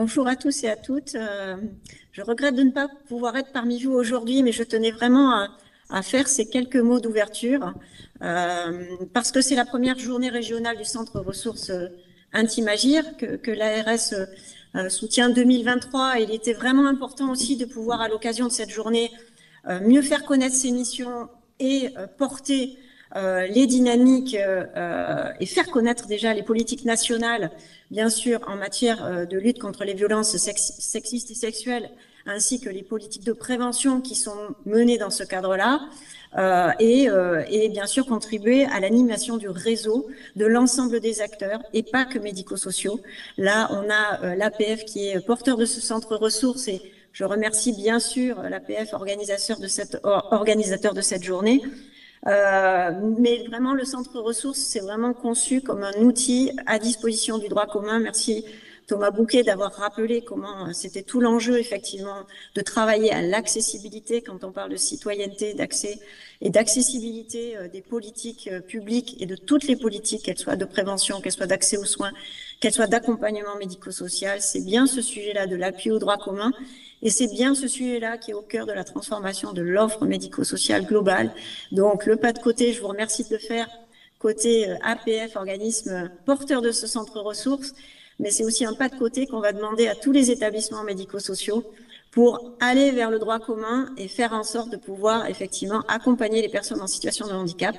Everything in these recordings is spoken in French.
Bonjour à tous et à toutes. Je regrette de ne pas pouvoir être parmi vous aujourd'hui, mais je tenais vraiment à faire ces quelques mots d'ouverture parce que c'est la première journée régionale du Centre Ressources Intime Agir que l'ARS soutient 2023. Et il était vraiment important aussi de pouvoir, à l'occasion de cette journée, mieux faire connaître ses missions et porter les dynamiques et faire connaître déjà les politiques nationales, bien sûr, en matière de lutte contre les violences sexistes et sexuelles, ainsi que les politiques de prévention qui sont menées dans ce cadre-là, et bien sûr contribuer à l'animation du réseau de l'ensemble des acteurs et pas que médico-sociaux. Là, on a l'APF qui est porteur de ce centre ressources et je remercie bien sûr l'APF, organisateur de cette journée. Mais vraiment, le centre ressources, c'est vraiment conçu comme un outil à disposition du droit commun. Merci Thomas Bouquet d'avoir rappelé comment c'était tout l'enjeu, effectivement, de travailler à l'accessibilité quand on parle de citoyenneté, d'accès et d'accessibilité des politiques publiques et de toutes les politiques, qu'elles soient de prévention, qu'elles soient d'accès aux soins, qu'elles soient d'accompagnement médico-social. C'est bien ce sujet-là de l'appui au droit commun. Et c'est bien ce sujet-là qui est au cœur de la transformation de l'offre médico-sociale globale. Donc, le pas de côté, je vous remercie de le faire, côté APF, organisme porteur de ce centre ressources, mais c'est aussi un pas de côté qu'on va demander à tous les établissements médico-sociaux pour aller vers le droit commun et faire en sorte de pouvoir effectivement accompagner les personnes en situation de handicap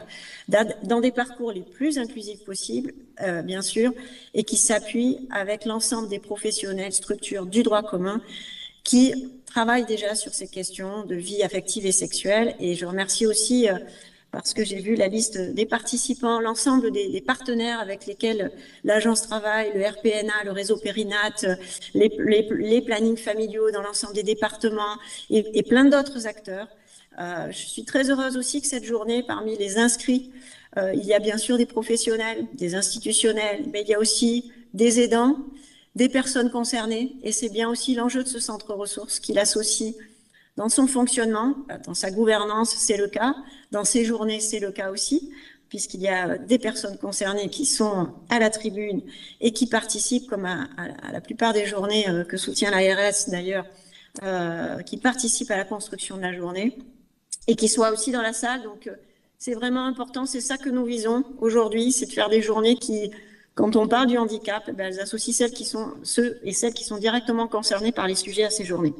dans des parcours les plus inclusifs possibles, bien sûr, et qui s'appuient avec l'ensemble des professionnels, structures du droit commun, qui travaillent déjà sur ces questions de vie affective et sexuelle. Et je remercie aussi, parce que j'ai vu la liste des participants, l'ensemble partenaires avec lesquels l'agence travaille, le RPNA, le réseau Périnate, les plannings familiaux dans l'ensemble des départements et plein d'autres acteurs. Je suis très heureuse aussi que cette journée, parmi les inscrits, il y a bien sûr des professionnels, des institutionnels, mais il y a aussi des aidants, des personnes concernées, et c'est bien aussi l'enjeu de ce centre ressources qu'il associe dans son fonctionnement, dans sa gouvernance, c'est le cas, dans ses journées, c'est le cas aussi, puisqu'il y a des personnes concernées qui sont à la tribune et qui participent, comme à la plupart des journées que soutient l'ARS d'ailleurs, qui participent à la construction de la journée et qui soient aussi dans la salle. Donc, c'est vraiment important, c'est ça que nous visons aujourd'hui, c'est de faire des journées qui, quand on parle du handicap, elles associent ceux et celles qui sont directement concernés par les sujets à ces journées.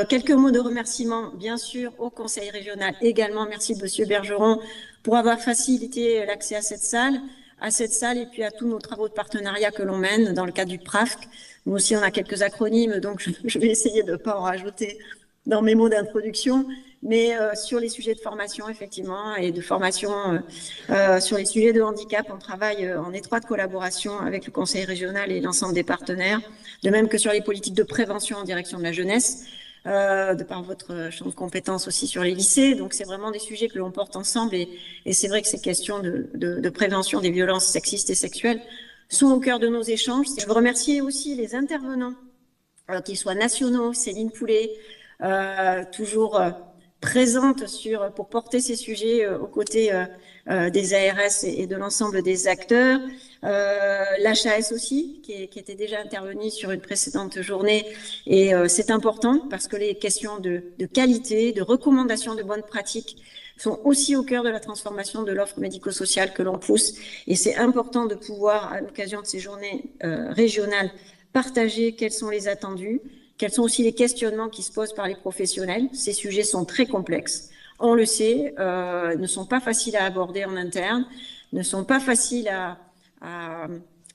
Quelques mots de remerciement, bien sûr, au Conseil régional également. Merci, Monsieur Bergeron, pour avoir facilité l'accès à cette salle et puis à tous nos travaux de partenariat que l'on mène dans le cadre du PRAFC. Nous aussi, on a quelques acronymes, donc je vais essayer de ne pas en rajouter dans mes mots d'introduction, mais sur les sujets de formation, effectivement, et de formation sur les sujets de handicap, on travaille en étroite collaboration avec le Conseil régional et l'ensemble des partenaires, de même que sur les politiques de prévention en direction de la jeunesse, de par votre champ de compétences aussi sur les lycées. Donc, c'est vraiment des sujets que l'on porte ensemble et c'est vrai que ces questions de prévention des violences sexistes et sexuelles sont au cœur de nos échanges. Je veux remercier aussi les intervenants, qu'ils soient nationaux, Céline Poulet, toujours présente pour porter ces sujets aux côtés des ARS et de l'ensemble des acteurs. L'HAS aussi, qui était déjà intervenu sur une précédente journée. Et c'est important parce que les questions de qualité, de recommandation de bonnes pratiques sont aussi au cœur de la transformation de l'offre médico-sociale que l'on pousse. Et c'est important de pouvoir, à l'occasion de ces journées régionales, partager quels sont les attendus, quels sont aussi les questionnements qui se posent par les professionnels. Ces sujets sont très complexes. On le sait, ne sont pas faciles à aborder en interne, ne sont pas faciles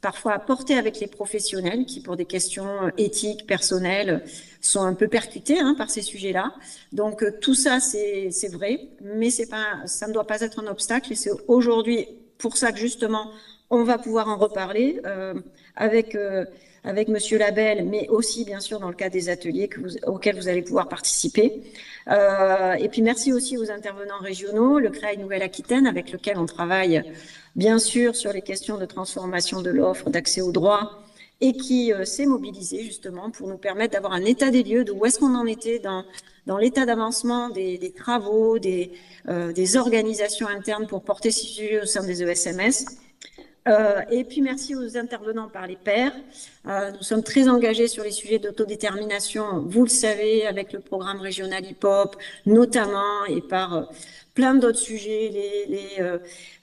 parfois à porter avec les professionnels qui, pour des questions éthiques, personnelles, sont un peu percutés par ces sujets-là. Donc, tout ça, c'est vrai, mais ça ne doit pas être un obstacle. Et c'est aujourd'hui pour ça que, justement, on va pouvoir en reparler avec Monsieur Labelle, mais aussi, bien sûr, dans le cadre des ateliers auxquels vous allez pouvoir participer. Et puis, merci aussi aux intervenants régionaux, le CREI Nouvelle-Aquitaine, avec lequel on travaille, bien sûr, sur les questions de transformation de l'offre, d'accès aux droits, et qui s'est mobilisé, justement, pour nous permettre d'avoir un état des lieux de où est-ce qu'on en était dans l'état d'avancement des travaux, des organisations internes pour porter ces sujets au sein des ESMS. Et puis merci aux intervenants par les pairs. Nous sommes très engagés sur les sujets d'autodétermination, vous le savez, avec le programme régional hip-hop notamment, et par plein d'autres sujets,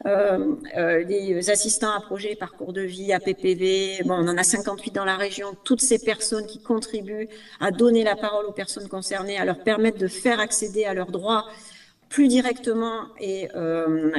les assistants à projet, parcours de vie, APPV. Bon, on en a 58 dans la région. Toutes ces personnes qui contribuent à donner la parole aux personnes concernées, à leur permettre de faire accéder à leurs droits plus directement et en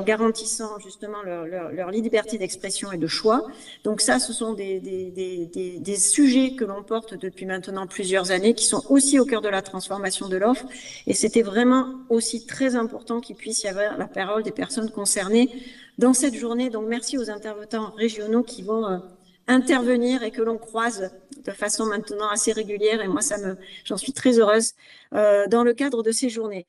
garantissant justement leur liberté d'expression et de choix. Donc ça, ce sont des sujets que l'on porte depuis maintenant plusieurs années, qui sont aussi au cœur de la transformation de l'offre. Et c'était vraiment aussi très important qu'il puisse y avoir la parole des personnes concernées dans cette journée. Donc merci aux intervenants régionaux qui vont intervenir et que l'on croise de façon maintenant assez régulière. Et moi, j'en suis très heureuse dans le cadre de ces journées.